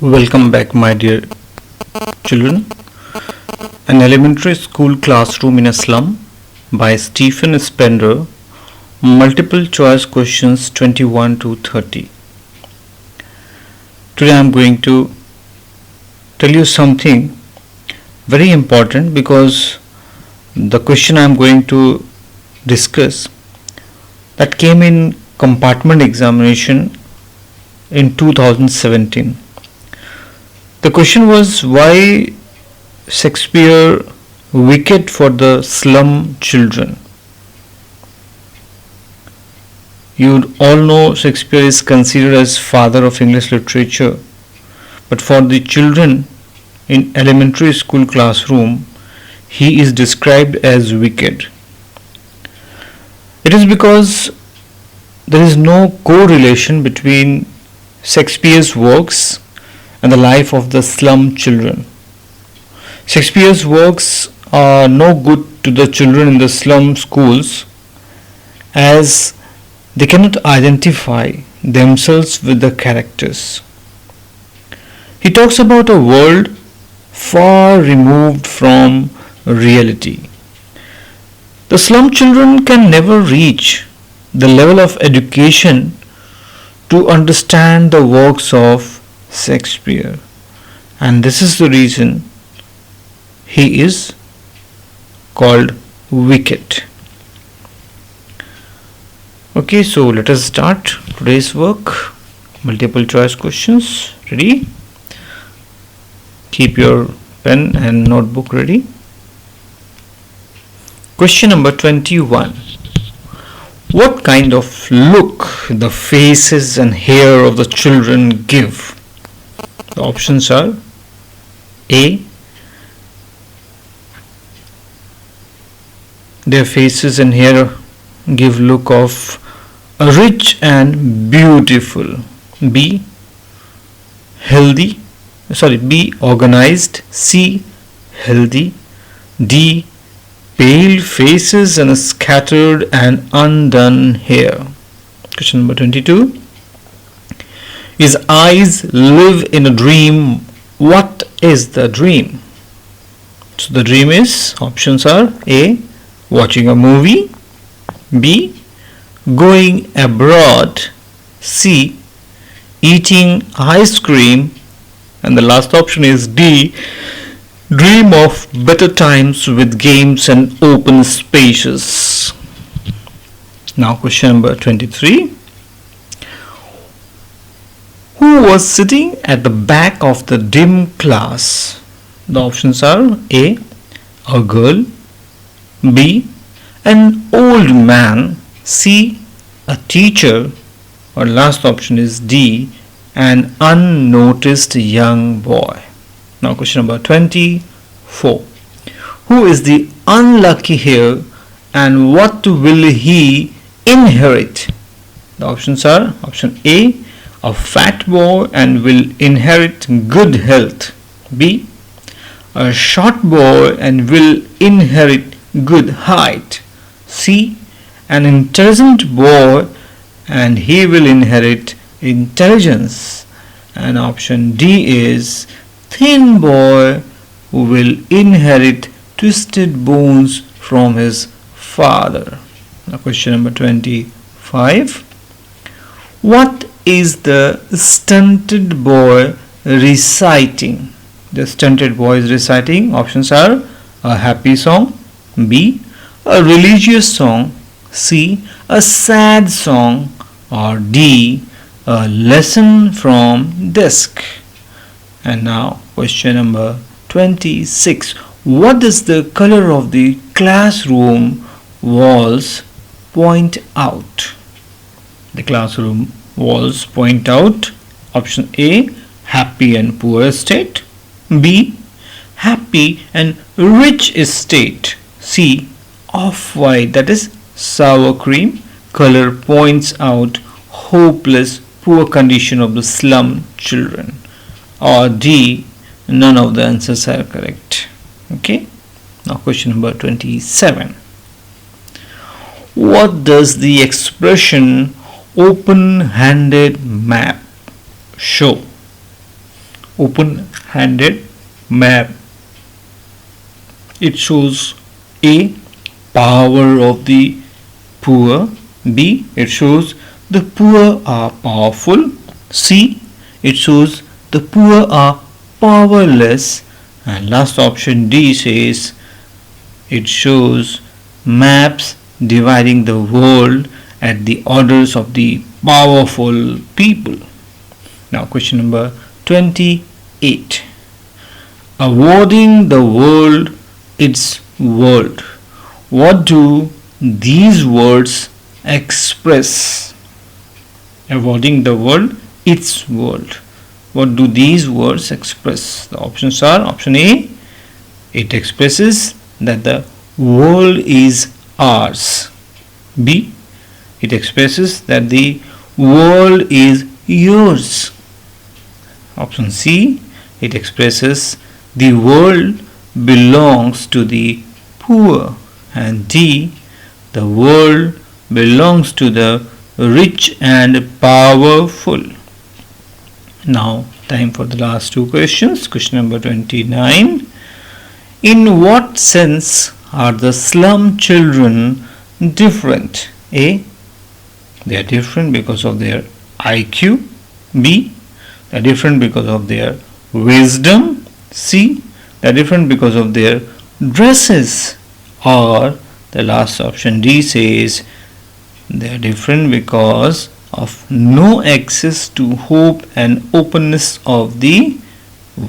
Welcome back, my dear children. An elementary school classroom in a slum by Stephen Spender. Multiple choice questions 21 to 30. Today I am going to tell you something very important because the question I am going to discuss that came in compartment examination in 2017. The question was why Shakespeare wicked for the slum children. You all know Shakespeare is considered as father of English literature, but for the children in elementary school classroom, he is described as wicked. It is because there is no correlation between Shakespeare's works and the life of the slum children. Shakespeare's works are no good to the children in the slum schools as they cannot identify themselves with the characters. He talks about a world far removed from reality. The slum children can never reach the level of education to understand the works of Shakespeare, and this is the reason he is called wicked. Okay, so let us start today's work. Multiple choice questions. Ready? Keep your pen and notebook ready. Question number 21. What kind of look the faces and hair of the children give? The options are A. Their faces and hair give look of rich and beautiful. B. B. Organized. C. Healthy. D. Pale faces and scattered and undone hair. Question number 22. His eyes live in a dream. What is the dream? So the dream is, options are A. Watching a movie. B. Going abroad. C. Eating ice cream. And the last option is D. Dream of better times with games and open spaces. Now question number 23. Who was sitting at the back of the dim class? The options are A. A girl. B. An old man. C. A teacher. Or last option is D. An unnoticed young boy. Now question number 24. Who is the unlucky here and what will he inherit? The options are option A. A fat boy and will inherit good health. B. A short boy and will inherit good height. C. An intelligent boy and he will inherit intelligence. And option D is thin boy who will inherit twisted bones from his father. Now question number 25. What is the stunted boy reciting? The stunted boy is reciting. Options are a happy song. B. A religious song. C. A sad song. Or D. A lesson from desk. And now question number 26. What does the color of the classroom walls point out? The classroom walls point out option A. Happy and poor estate. B. Happy and rich estate. C. Off-white, that is sour cream color points out hopeless poor condition of the slum children. Or D. None of the answers are correct. Okay. Now question number 27. What does the expression open-handed map show? open-handed map. It shows A. Power of the poor. B. It shows the poor are powerful. C. It shows the poor are powerless. And last option D says it shows maps dividing the world at the orders of the powerful people. Now question number 28. Awarding the world its world. What do these words express? Awarding the world its world. What do these words express? The options are option A. It expresses that the world is ours. B. It expresses that the world is yours. Option C. It expresses the world belongs to the poor. And D. The world belongs to the rich and powerful. Now time for the last two questions. Question number 29. In what sense are the slum children different? A. They are different because of their IQ. B. They are different because of their wisdom. C. They are different because of their dresses. Or the last option D says they are different because of no access to hope and openness of the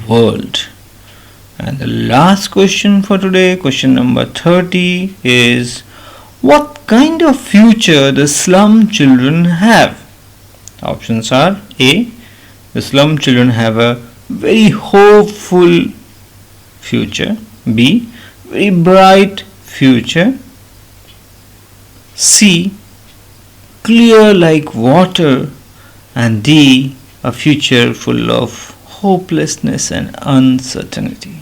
world. And the last question for today, question number 30, is what kind of future the slum children have? Options are A. The slum children have a very hopeful future. B. Very bright future. C. Clear like water. And D. A future full of hopelessness and uncertainty.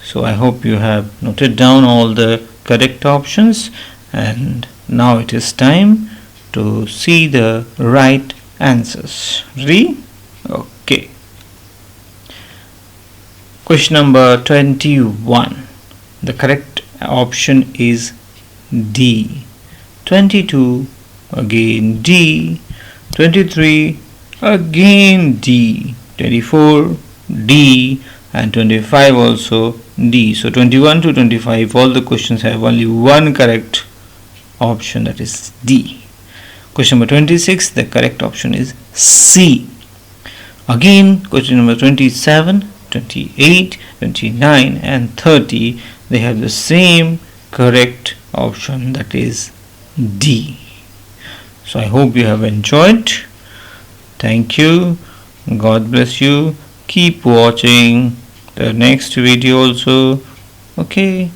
So I hope you have noted down all the correct options, and now it is time to see the right answers. Ready? Okay. Question number 21. The correct option is D. 22, again D. 23, again D. 24, D. And 25 also D. So 21 to 25, all the questions have only one correct option, that is D. Question number 26, the correct option is C. Again, question number 27, 28, 29 and 30, they have the same correct option, that is D. So I hope you have enjoyed. Thank you. God bless you. Keep watching the next video also. Okay.